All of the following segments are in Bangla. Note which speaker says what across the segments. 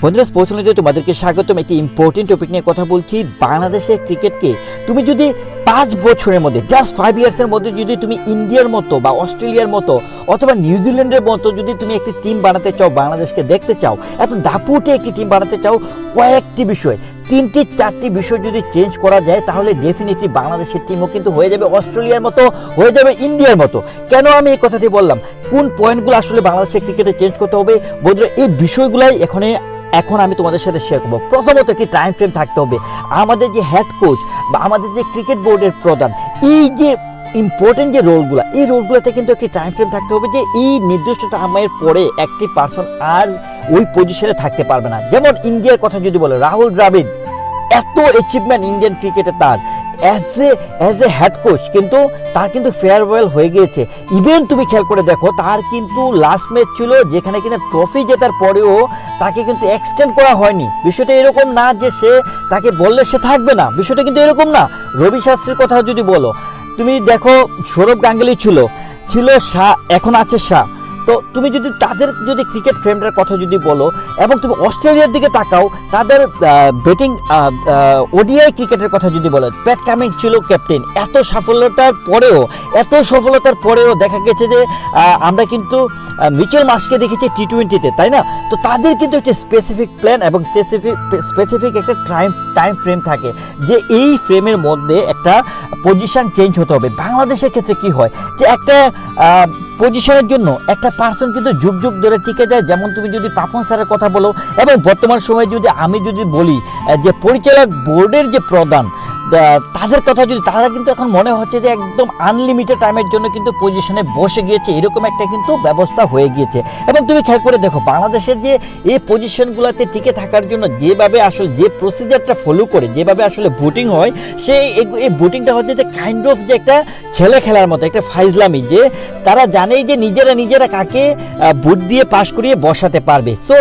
Speaker 1: বন্ধুরা, স্পোর্টস নিউজে তোমাদেরকে স্বাগতম। একটি ইম্পর্টেন্ট টপিক নিয়ে কথা বলছি। বাংলাদেশের ক্রিকেটকে তুমি যদি 5 বছরের মধ্যে, জাস্ট 5 ইয়ার্সের মধ্যে যদি তুমি ইন্ডিয়ার মতো বা অস্ট্রেলিয়ার মতো অথবা নিউজিল্যান্ডের মতো যদি তুমি একটি টিম বানাতে চাও, বাংলাদেশকে দেখতে চাও, এত দাপুটে একটি টিম বানাতে চাও, কয়েকটি বিষয় 3-4টি বিষয় যদি চেঞ্জ করা যায় তাহলে ডেফিনেটলি বাংলাদেশের টিমও কিন্তু হয়ে যাবে অস্ট্রেলিয়ার মতো, হয়ে যাবে ইন্ডিয়ার মতো। কেন আমি এই কথাটি বললাম, কোন পয়েন্টগুলো আসলে বাংলাদেশের ক্রিকেটে চেঞ্জ করতে হবে বন্ধুরা, এই বিষয়গুলাই এখন আমি তোমাদের সাথে শেয়ার করবো। প্রথমত একটি টাইম ফ্রেম থাকতে হবে। আমাদের যে হেড কোচ বা আমাদের যে ক্রিকেট বোর্ডের প্রধান, এই যে ইম্পর্টেন্ট যে রোলগুলো, এই রোলগুলোতে কিন্তু একটি টাইম ফ্রেম থাকতে হবে যে এই নির্দিষ্ট টাইমের পরে একটি পার্সন আর ওই পজিশনে থাকতে পারবে না। যেমন ইন্ডিয়ার কথা যদি বলে, রাহুল দ্রাবিড়, এত অ্যাচিভমেন্ট ইন্ডিয়ান ক্রিকেটে তার অ্যাজ এ হেড কোচ, কিন্তু তার কিন্তু ফেয়ারওয়েল হয়ে গিয়েছে। ইভেন তুমি খেয়াল করে দেখো, তার কিন্তু লাস্ট ম্যাচ ছিল যেখানে কিনা ট্রফি জেতার পরেও তাকে কিন্তু এক্সটেন্ড করা হয়নি। বিষয়টা এরকম না যে সে তাকে বললে সে থাকবে না, বিষয়টা কিন্তু এরকম না। রবি শাস্ত্রীর কথা যদি বলো, তুমি দেখো সৌরভ গাঙ্গুলি ছিল শাহ, এখন আছে শাহ। তো তুমি যদি তাদের যদি ক্রিকেট ফ্রেমটার কথা যদি বলো এবং তুমি অস্ট্রেলিয়ার দিকে তাকাও, তাদের ব্যাটিং ওডিআই ক্রিকেটের কথা যদি বলো, প্যাট কামিন্স ছিল ক্যাপ্টেন। এত সফলতার পরেও দেখা গেছে যে আমরা কিন্তু মিচেল মার্শকে দেখেছি টি20-তে, তাই না? তো তাদের কিন্তু একটা স্পেসিফিক প্ল্যান এবং স্পেসিফিক একটা টাইম ফ্রেম থাকে যে এই ফ্রেমের মধ্যে একটা পজিশন চেঞ্জ হতে হবে। বাংলাদেশের ক্ষেত্রে কি হয় যে একটা পজিশনের জন্য একটা পার্সন কিন্তু যুগ যুগ ধরে টিকে যায়। যেমন তুমি যদি পাপন স্যারের কথা বলো এবং বর্তমান সময়ে যদি আমি যদি বলি যে পরিচালক বোর্ডের যে প্রধান, তাদের কথা যদি, তারা কিন্তু এখন মনে হচ্ছে যে একদম আনলিমিটেড টাইমের জন্য কিন্তু পজিশনে বসে গিয়েছে, এরকম একটা কিন্তু ব্যবস্থা হয়ে গিয়েছে। এবং তুমি খেয়াল করে দেখো, বাংলাদেশের যে এই পজিশনগুলোতে টিকে থাকার জন্য যেভাবে আসলে যে প্রসিজারটা ফলো করে যেভাবে আসলে ভোটিং হয়, এই ভোটিংটা হচ্ছে যে কাইন্ড অফ যে একটা ছেলে খেলার মতো একটা ফাইজলামি, যে তারা জানেই যে নিজেরা কাকে ভোট দিয়ে পাশ করিয়ে বসাতে পারবে। সো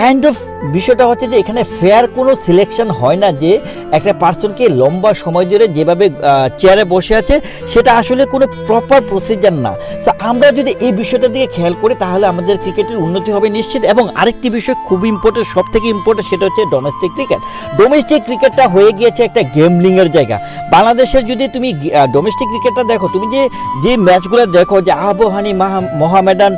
Speaker 1: কাইন্ড অফ বিষয়টা হচ্ছে যে এখানে ফেয়ার কোনো সিলেকশন হয় না, যে একটা পার্সনকে লম্বা সময় ধরে যেভাবে চেয়ারে বসে আছে সেটা আসলে কোনো প্রপার প্রসিজার না। সো আমরা যদি এই বিষয়টা দিকে খেয়াল করি তাহলে আমাদের ক্রিকেটের উন্নতি হবে নিশ্চিত। এবং আরেকটি বিষয় খুব ইম্পর্টেন্ট, সব থেকে ইম্পর্টেন্ট, সেটা হচ্ছে ডোমেস্টিক ক্রিকেটটা হয়ে গিয়েছে একটা গেমলিংয়ের জায়গা। বাংলাদেশের যদি তুমি ডোমেস্টিক ক্রিকেটটা দেখো, তুমি যে ম্যাচগুলো দেখো, যে আহবাহানি, মোহামেডান,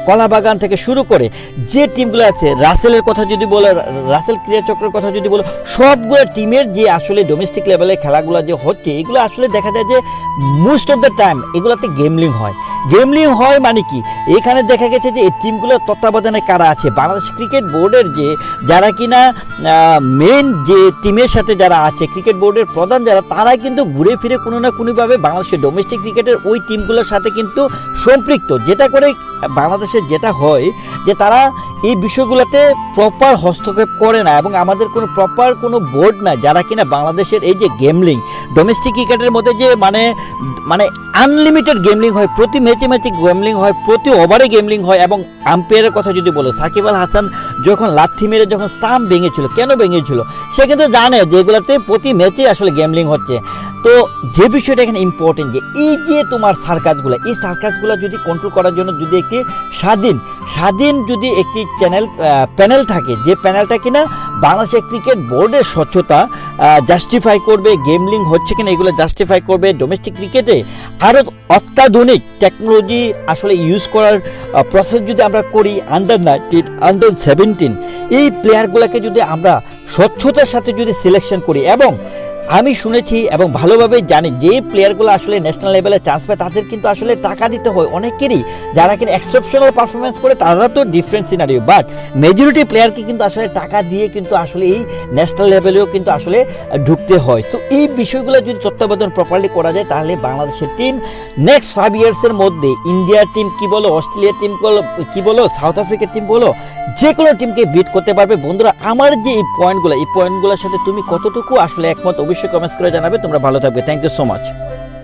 Speaker 1: কলাবাগান থেকে শুরু করে যে টিমগুলো আছে, রাসেলের কথা যদি বলো, রাসেল ক্রীড়াচক্রের কথা যদি বলো, সবগুলো টিমের যে আসলে ডোমেস্টিক লেভেলের খেলাগুলো যে হচ্ছে, এগুলো আসলে দেখা যায় যে মোস্ট অফ দ্য টাইম এগুলোতে গেমলিং হয়। মানে কি, এখানে দেখা গেছে যে এই টিমগুলোর তত্ত্বাবধানে কারা আছে, বাংলাদেশ ক্রিকেট বোর্ডের যে যারা কিনা মেন যে টিমের সাথে যারা আছে, ক্রিকেট বোর্ডের প্রধান যারা, তারা কিন্তু ঘুরে ফিরে কোনো না কোনোভাবে বাংলাদেশের ডোমেস্টিক ক্রিকেটের ওই টিমগুলোর সাথে কিন্তু সম্পৃক্ত, যেটা করে বাংলাদেশের যেটা হয় যে তারা এই বিষয়গুলোতে প্রপার হস্তক্ষেপ করে না। এবং আমাদের কোনো প্রপার কোনো বোর্ড নাই যারা কিনা বাংলাদেশের এই যে গেমলিং, ডোমেস্টিক ক্রিকেটের মধ্যে যে মানে আনলিমিটেড গেমলিং হয়, প্রতি ম্যাচে গেমলিং হয়, প্রতি ওভারে গেমলিং হয়। এবং আম্পায়ারের কথা যদি বলো, সাকিব আল হাসান যখন লাথি মেরে যখন স্টাম্প ভেঙেছিল, কেন ভেঙেছিল, সে কিন্তু জানে যে এগুলোতে প্রতি ম্যাচে আসলে গেমলিং হচ্ছে। তো যে বিষয়টা এখানে ইম্পর্টেন্ট, যে এই যে তোমার এই সার্কাসগুলো যদি কন্ট্রোল করার জন্য যদি একটি স্বাধীন যদি একটি প্যানেল থাকে, যে প্যানেলটা কিনা বাংলাদেশের ক্রিকেট বোর্ডের স্বচ্ছতা জাস্টিফাই করবে, গেমলিং হচ্ছে কিনা এগুলো জাস্টিফাই করবে, ডোমেস্টিক ক্রিকেটে আরও অত্যাধুনিক টেকনোলজি আসলে ইউজ করার প্রসেস যদি আমরা করি, আন্ডার-19, আন্ডার-17 এই প্লেয়ারগুলোকে যদি আমরা স্বচ্ছতার সাথে যদি সিলেকশন করি। এবং আমি শুনেছি এবং ভালোভাবে জানি যে প্লেয়ারগুলো আসলে ন্যাশনাল লেভেলে চান্স পায় তাদের কিন্তু আসলে টাকা দিতে হয় অনেকেরই, যারা কিন্তু এক্সেপশনাল পারফরমেন্স করে তারা তো ডিফারেন্ট সিনারিও, বাট মেজরিটি প্লেয়ারকে কিন্তু আসলে টাকা দিয়ে কিন্তু আসলে এই ন্যাশনাল লেভেলেও কিন্তু আসলে ঢুকতে হয়। সো এই বিষয়গুলো যদি তত্ত্বাবধান প্রপারলি করা যায় তাহলে বাংলাদেশের টিম নেক্সট 5 ইয়ার্সের মধ্যে ইন্ডিয়ার টিম কি বলো, অস্ট্রেলিয়ার টিম কি বলো, সাউথ আফ্রিকার টিম বলো, যে কোনো টিমকে বিট করতে পারবে। বন্ধুরা, আমার যে এই পয়েন্টগুলোর সাথে তুমি কতটুকু আসলে একমত অবশ্যই কমেন্টস করে জানাবে। তোমরা ভালো থাকবে। Thank you so much.